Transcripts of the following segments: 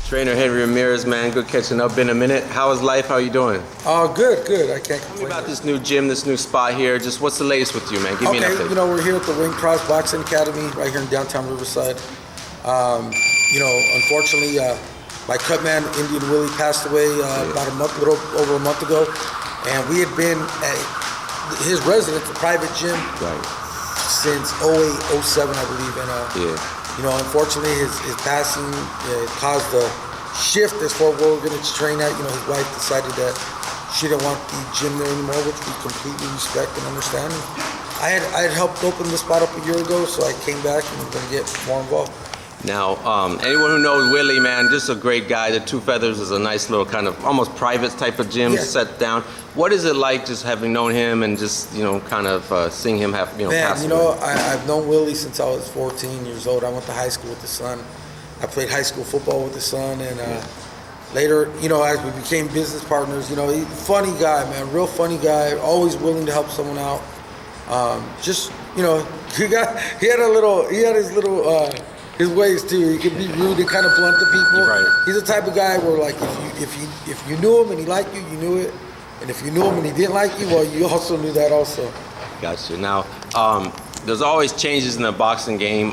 Trainer Henry Ramirez, man, good catching up. Been a minute. How is life? How you doing? Good. I can't complain. Tell me about this new gym, this new spot here. Just what's the latest with you, man? Give me an update. We're here at the Ring Cross Boxing Academy right here in downtown Riverside. Unfortunately, my cut man, Indian Willie, passed away about a little over a month ago. And we had been at his residence, a private gym, since 08, 07, I believe. And, unfortunately, his passing caused a shift as far as where we're going to train at. His wife decided that she didn't want the gym there anymore, which we completely respect and understand. I had helped open the spot up a year ago, so I came back and I'm going to get more involved. Now, anyone who knows Willie, man, just a great guy. The Two Feathers is a nice little kind of almost private type of gym set down. What is it like just having known him and just, kind of seeing him have, pass away? I've known Willie since I was 14 years old. I went to high school with his son. I played high school football with his son. And later, as we became business partners, he's a funny guy, man, real funny guy, always willing to help someone out. His ways too. He could be rude and kind of blunt to people. Right. He's the type of guy where, like, if you knew him and he liked you, you knew it. And if you knew him and he didn't like you, well, you also knew that also. Gotcha. Now, there's always changes in the boxing game.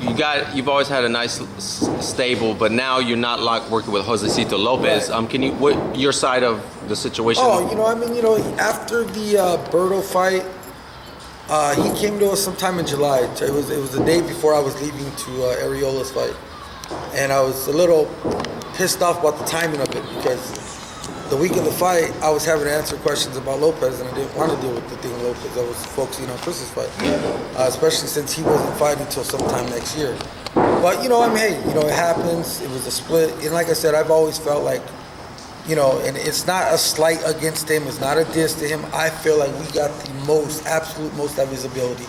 You've always had a nice stable, but now you're not working with Josesito Lopez. Right. What your side of the situation? After the Berto fight. He came to us sometime in July. It was the day before I was leaving to Areola's fight. And I was a little pissed off about the timing of it because the week of the fight, I was having to answer questions about Lopez and I didn't want to deal with the thing with Lopez. I was focusing on Chris's fight, especially since he wasn't fighting until sometime next year. But, it happens. It was a split. And like I said, I've always felt like, and it's not a slight against him. It's not a diss to him. I feel like we got the absolute most of his ability.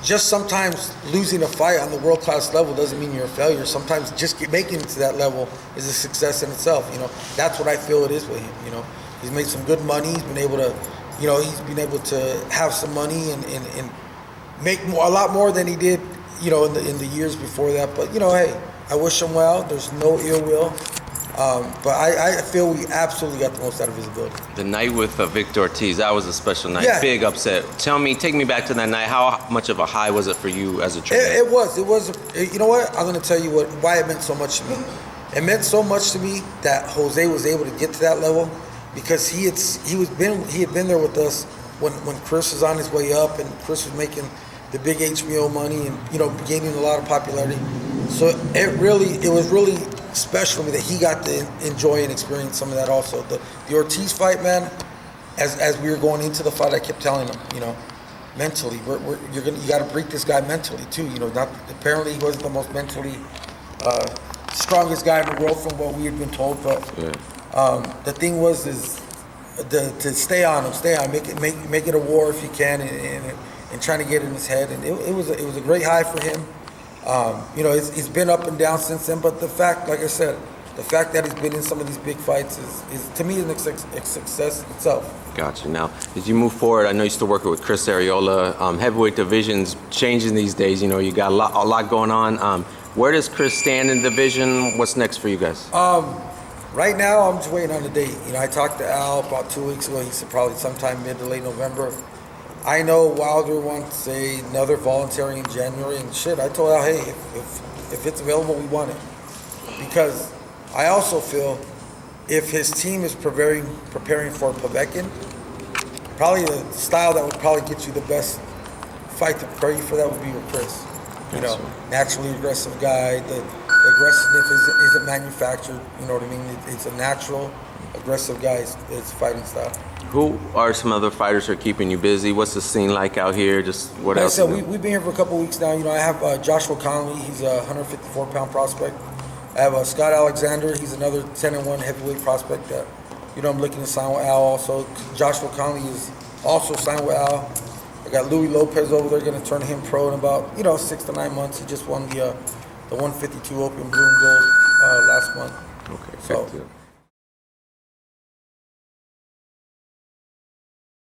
Just sometimes losing a fight on the world-class level doesn't mean you're a failure. Sometimes just making it to that level is a success in itself. That's what I feel it is with him. He's made some good money. He's been able to, have some money and make a lot more than he did, in the years before that. But hey, I wish him well. There's no ill will. But I feel we absolutely got the most out of his ability. The night with Victor Ortiz, that was a special night. Yeah. Big upset. Take me back to that night. How much of a high was it for you as a trainer? It was. You know what? I'm going to tell you why it meant so much to me. It meant so much to me that Jose was able to get to that level because he had been there with us when Chris was on his way up and Chris was making the big HBO money and gaining a lot of popularity. So it was really special to me that he got to enjoy and experience some of that also. The Ortiz fight, man, as we were going into the fight, I kept telling him, mentally, you got to break this guy mentally too. Apparently he wasn't the most mentally strongest guy in the world from what we had been told, but the thing was to stay on him, make it a war if you can, and trying to get in his head, and it was a great high for him. He's been up and down since then, but the fact, like I said, the fact that he's been in some of these big fights is to me, a success itself. Gotcha. Now, as you move forward, I know you still working with Chris Areola. Heavyweight division's changing these days. You got a lot going on. Where does Chris stand in the division? What's next for you guys? Right now, I'm just waiting on the date. I talked to Al about 2 weeks ago. He said probably sometime mid to late November. I know Wilder wants another voluntary in January, and I told Al, hey, if it's available, we want it. Because I also feel if his team is preparing for Povetkin, probably the style that would probably get you the best fight to prepare you for that would be with Chris. Naturally aggressive guy. The aggressiveness isn't manufactured. You know what I mean? It's a natural, aggressive guy. It's fighting style. Who are some other fighters who are keeping you busy? What's the scene like out here? Just what else? Like I said, we've been here for a couple of weeks now. I have Joshua Conley. He's a 154-pound prospect. I have Scott Alexander. He's another 10-1 heavyweight prospect that, I'm looking to sign with Al also. Joshua Conley is also signed with Al. I got Louis Lopez over there, going to turn him pro in about, 6 to 9 months. He just won the 152 Opium Blue and Gold last month. Okay, so. good.